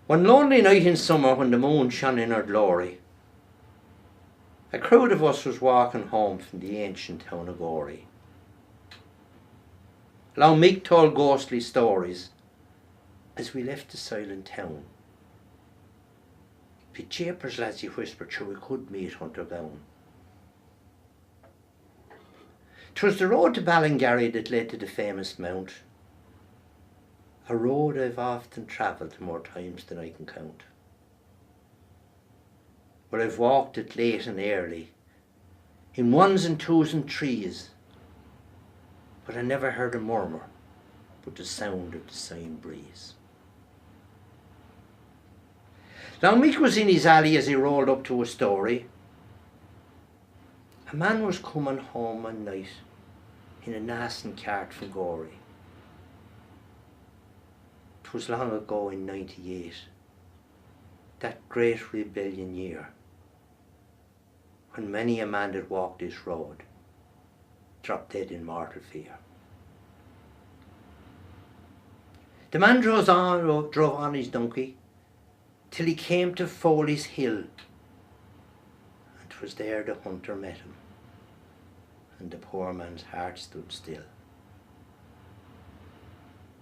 One lonely night in summer when the moon shone in her glory, a crowd of us was walking home from the ancient town of Gorey. Long Mick told ghostly stories as we left the silent town. "Be japers, lads," he whispered, "sure we could meet Hunter Gowan." 'Twas the road to Ballingarry that led to the famous mount, a road I've often travelled more times than I can count. Where I've walked it late and early, in ones and twos and threes, but I never heard a murmur but the sound of the sighing breeze. Long Mick was in his alley as he rolled up to a story. A man was coming home one night in a nascent cart from Gorey. 'Twas long ago in '98, that great rebellion year, when many a man that walked this road dropped dead in mortal fear. The man drove on his donkey till he came to Foley's Hill, and 'twas there the hunter met him, and the poor man's heart stood still.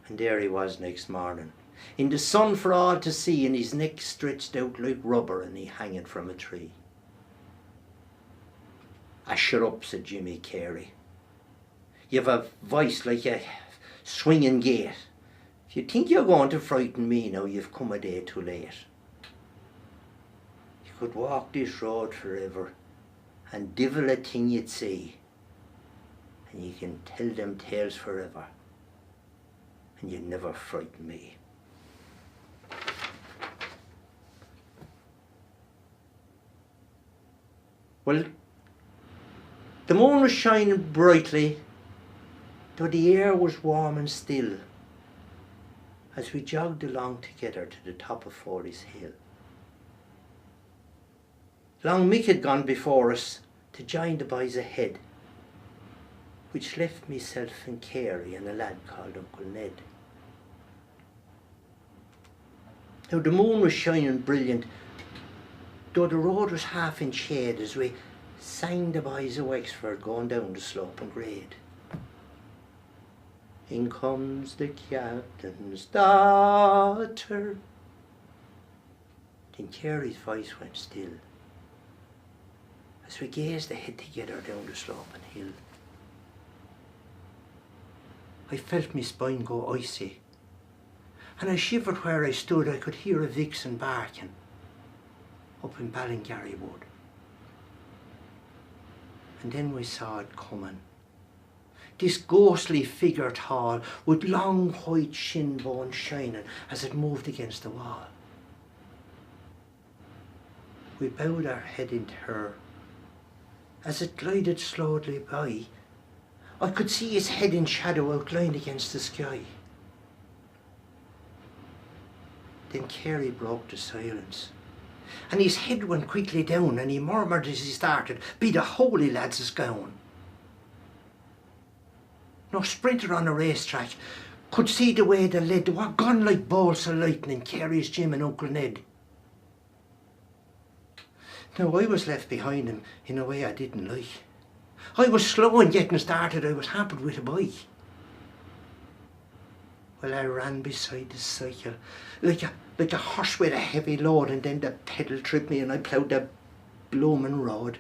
And there he was next morning, in the sun for all to see, and his neck stretched out like rubber and he hanging from a tree. "Ah, shut up," said Jimmy Carey. "You've a voice like a swinging gate. If you think you're going to frighten me now, you've come a day too late. You could walk this road forever, and divil a thing you'd see, and you can tell them tales forever, and you never frighten me." Well, the moon was shining brightly, though the air was warm and still, as we jogged along together to the top of Foley's Hill. Long Mick had gone before us to join the boys ahead, which left myself and Carey and a lad called Uncle Ned. Now the moon was shining brilliant, though the road was half in shade, as we sang the boys of Wexford going down the slope and grade. "In comes the captain's daughter." Then Carey's voice went still, as we gazed ahead together down the slope and hill. I felt my spine go icy, and I shivered where I stood. I could hear a vixen barking up in Ballingarry Wood. And then we saw it coming, this ghostly figure tall, with long white shin bones shining as it moved against the wall. We bowed our head into her. As it glided slowly by, I could see his head in shadow outlined against the sky. Then Carey broke the silence, and his head went quickly down, and he murmured as he started, "Be the holy lads is gone." No sprinter on a racetrack could see the way they led. They were gone like bolts of lightning, Carey's Jim and Uncle Ned. Now I was left behind him in a way I didn't like. I was slow in getting started. I was hampered with a bike. Well, I ran beside the cycle like a horse with a heavy load, and then the pedal tripped me and I ploughed the blooming road.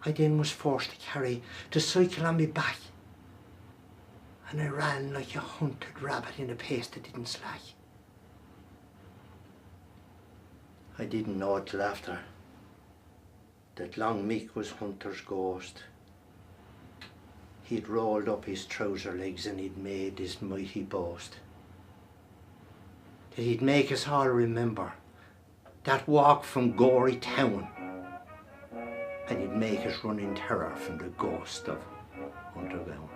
I then was forced to carry the cycle on me back, and I ran like a hunted rabbit in a pace that didn't slack. I didn't know till after that Long Mick was Hunter's ghost. He'd rolled up his trouser legs and he'd made this mighty boast, that he'd make us all remember that walk from Gorey town, and he'd make us run in terror from the ghost of Hunter Gowan.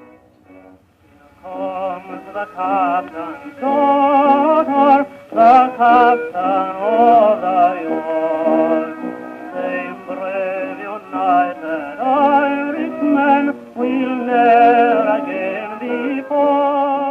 Comes the captain's daughter, the captain of the York. Same brave united Irishmen will ne'er again be poor.